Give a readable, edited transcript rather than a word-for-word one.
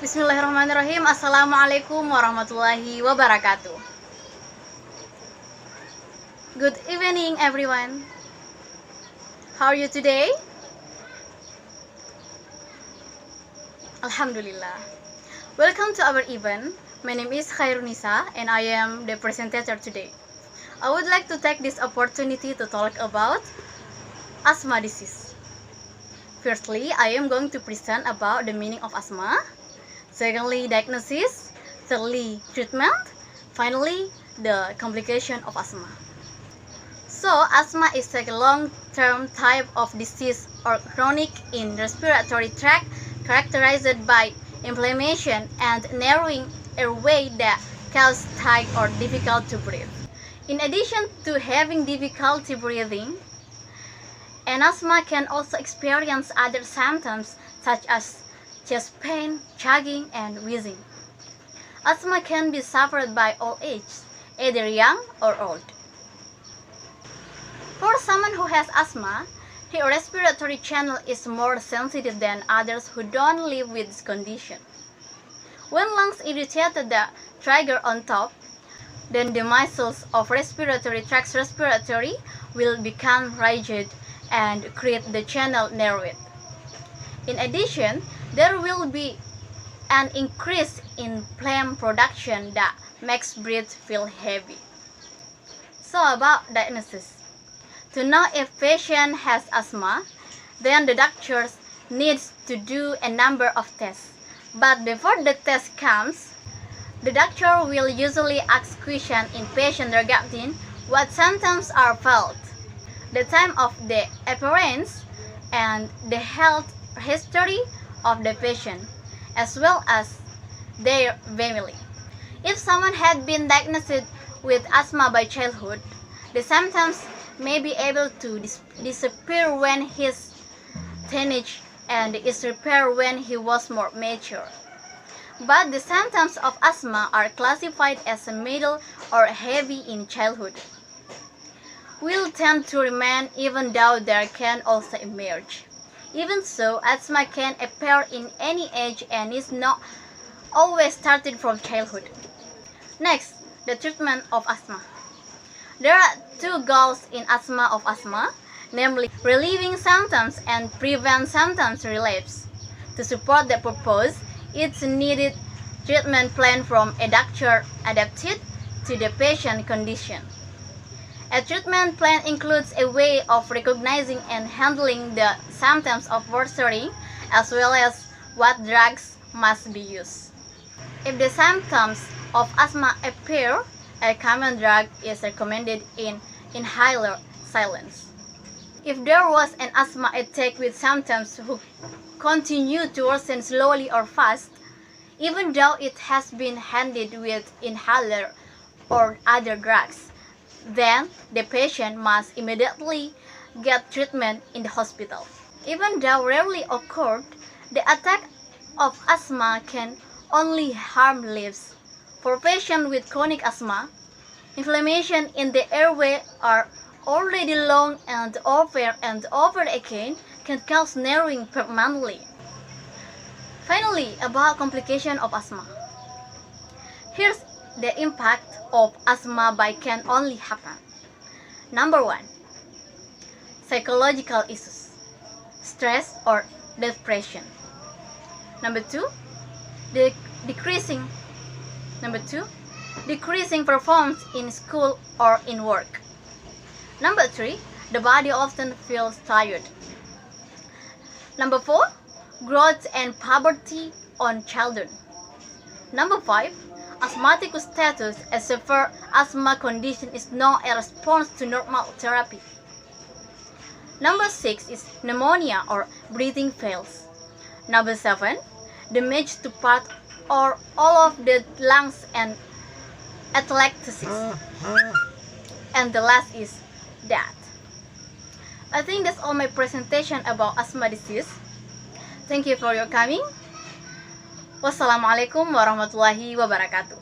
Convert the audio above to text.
Bismillahirrahmanirrahim. Assalamualaikum warahmatullahi wabarakatuh. Good evening, everyone. How are you today? Alhamdulillah. Welcome to our event. My name is Khairunisa and I am the presenter today. I would like to take this opportunity to talk about asthma disease. Firstly, I am going to present about the meaning of asthma. Secondly, diagnosis. Thirdly, treatment. Finally, the complication of asthma. So, asthma is a long-term type of disease or chronic in respiratory tract characterized by inflammation and narrowing airway that cause tight or difficult to breathe. In addition to having difficulty breathing, an asthma can also experience other symptoms such as chest pain, choking, and wheezing. Asthma can be suffered by all ages, either young or old. For someone who has asthma, their respiratory channel is more sensitive than others who don't live with this condition. When lungs irritate the trigger on top, then the muscles of respiratory tract will become rigid and create the channel narrowed. In addition, there will be an increase in phlegm production that makes breath feel heavy. So about diagnosis. To know if patient has asthma, then the doctor needs to do a number of tests. But before the test comes, the doctor will usually ask questions in patient regarding what symptoms are felt, the time of the appearance, and the health history of the patient, as well as their family. If someone had been diagnosed with asthma by childhood, the symptoms may be able to disappear when he's teenage and is repaired when he was more mature. But the symptoms of asthma are classified as middle or heavy in childhood, will tend to remain even though there can also emerge. Even so, asthma can appear in any age and is not always started from childhood. Next, the treatment of asthma. There are two goals in asthma, namely relieving symptoms and prevent symptoms relapse. To support that purpose, it's needed treatment plan from a doctor adapted to the patient condition. A treatment plan includes a way of recognizing and handling the symptoms of worsening, as well as what drugs must be used. If the symptoms of asthma appear, a common drug is recommended in inhaler silence. If there was an asthma attack with symptoms who continue to worsen slowly or fast, even though it has been handled with inhaler or other drugs, then the patient must immediately get treatment in the hospital. Even though rarely occurred, the attack of asthma can only harm lives. For patients with chronic asthma, inflammation in the airway are already long and over again can cause narrowing permanently. Finally, about complication of asthma. Here's the impact of asthma can only happen. Number 1, psychological issues, stress or depression. Number 2, decreasing performance in school or in work. Number 3, the body often feels tired. Number 4, growth and puberty on children. Number 5, asthmatic status. A severe asthma condition is not a response to normal therapy. Number 6 is pneumonia or breathing fails. Number 7, damage to part or all of the lungs and atelectasis. And the last is death. I think that's all my presentation about asthma disease. Thank you for your coming. Wassalamualaikum warahmatullahi wabarakatuh.